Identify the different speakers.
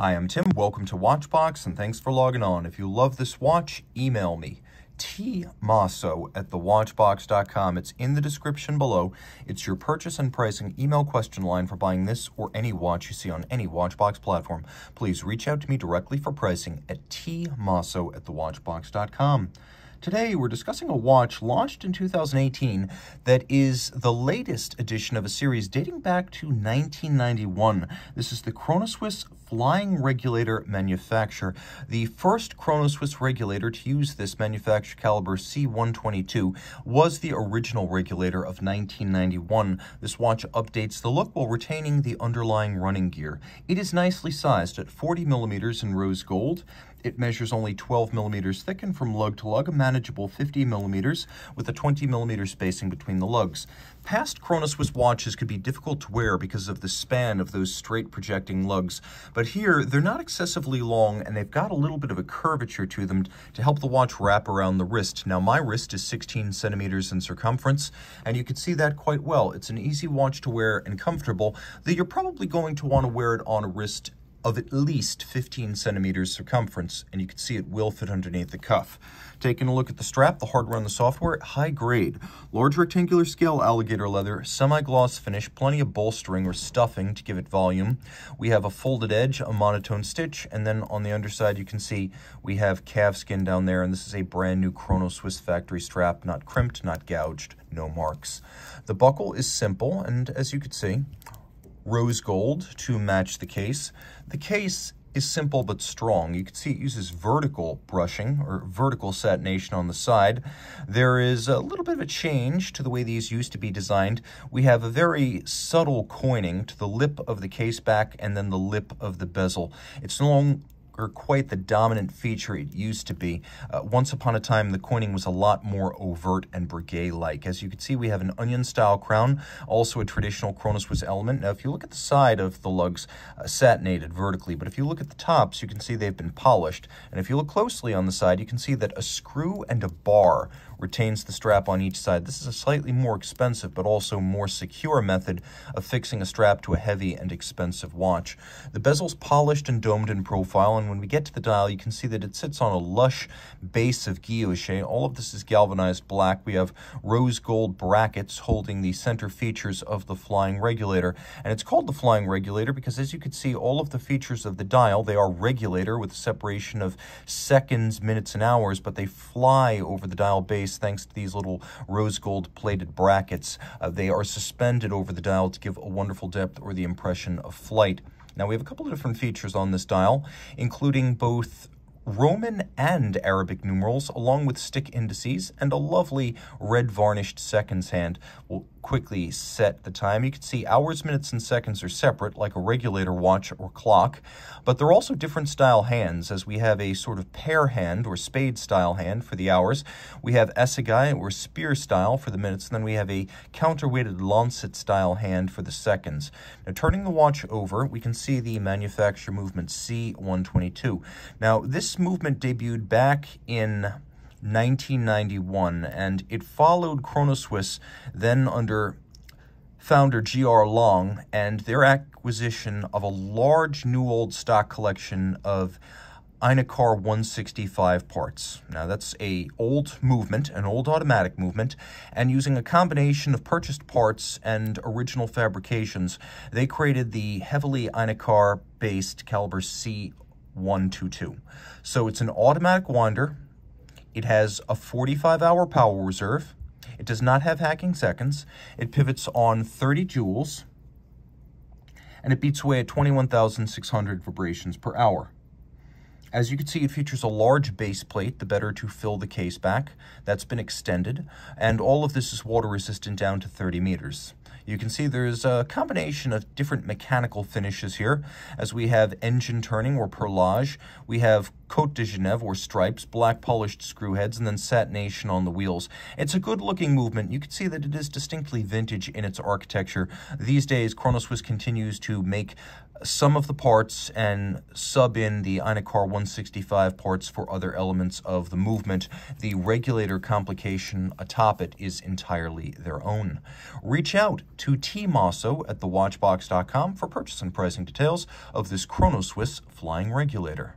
Speaker 1: Hi, I'm Tim. Welcome to Watchbox, and thanks for logging on. If you love this watch, email me, tmosso@thewatchbox.com. It's in the description below. It's your purchase and pricing email question line for buying this or any watch you see on any Watchbox platform. Please reach out to me directly for pricing at tmosso@thewatchbox.com. Today, we're discussing a watch launched in 2018 that is the latest edition of a series dating back to 1991. This is the Chronoswiss Flying Regulator Manufacture, the first Chronoswiss regulator to use this manufacture caliber C122 was the original regulator of 1991. This watch updates the look while retaining the underlying running gear. It is nicely sized at 40 millimeters in rose gold. It measures only 12 millimeters thick and from lug to lug, a manageable 50 millimeters with a 20 millimeter spacing between the lugs. Past Chronoswiss watches could be difficult to wear because of the span of those straight projecting lugs, but here they're not excessively long and they've got a little bit of a curvature to them to help the watch wrap around the wrist. Now my wrist is 16 centimeters in circumference, and you can see that quite well. It's an easy watch to wear and comfortable, though you're probably going to want to wear it on a wrist of at least 15 centimeters circumference, and you can see it will fit underneath the cuff. Taking a look at the strap, the hardware and the software, high grade, large rectangular scale alligator leather, semi-gloss finish, plenty of bolstering or stuffing to give it volume. We have a folded edge, a monotone stitch, and then on the underside you can see we have calf skin down there, and this is a brand new Chronoswiss factory strap, not crimped, not gouged, no marks. The buckle is simple, and as you can see, rose gold to match the case. The case is simple but strong. You can see it uses vertical brushing or vertical satination on the side. There is a little bit of a change to the way these used to be designed. We have a very subtle coining to the lip of the case back and then the lip of the bezel. It's no longer quite the dominant feature it used to be. Once upon a time, the coining was a lot more overt and breguet-like. As you can see, we have an onion-style crown, also a traditional Chronoswiss element. Now, if you look at the side of the lugs, satinated vertically, but if you look at the tops, you can see they've been polished. And if you look closely on the side, you can see that a screw and a bar retains the strap on each side. This is a slightly more expensive but also more secure method of fixing a strap to a heavy and expensive watch. The bezel's polished and domed in profile, and when we get to the dial, you can see that it sits on a lush base of guilloche. All of this is galvanized black. We have rose gold brackets holding the center features of the flying regulator, and it's called the flying regulator because, as you can see, all of the features of the dial, they are regulator with a separation of seconds, minutes, and hours, but they fly over the dial base thanks to these little rose gold plated brackets. They are suspended over the dial to give a wonderful depth or the impression of flight. Now we have a couple of different features on this dial, including both Roman and Arabic numerals, along with stick indices, and a lovely red varnished seconds hand. We'll quickly set the time. You can see hours, minutes, and seconds are separate, like a regulator watch or clock, but they're also different style hands, as we have a sort of pear hand or spade style hand for the hours. We have assegai or spear style for the minutes, and then we have a counterweighted lancet style hand for the seconds. Now, turning the watch over, we can see the manufacturer movement C122. Now, this movement debuted back in 1991, and it followed Chronoswiss then under founder G.R. Long and their acquisition of a large new old stock collection of Einecar 165 parts. Now that's a old movement, an old automatic movement, and using a combination of purchased parts and original fabrications, they created the heavily Einecar based caliber C122. So it's an automatic winder. It has a 45-hour power reserve. It does not have hacking seconds. It pivots on 30 joules, and it beats away at 21,600 vibrations per hour. As you can see, it features a large base plate, the better to fill the case back. That's been extended, and all of this is water resistant down to 30 meters. You can see there's a combination of different mechanical finishes here, as we have engine turning or perlage, we have Côte de Genève or stripes, black polished screw heads, and then satination on the wheels. It's a good looking movement. You can see that it is distinctly vintage in its architecture. These days, Chronoswiss continues to make some of the parts and sub in the Einecar 165 parts for other elements of the movement. The regulator complication atop it is entirely their own. Reach out to Team Mosso at thewatchbox.com for purchase and pricing details of this Chronoswiss Flying Regulator.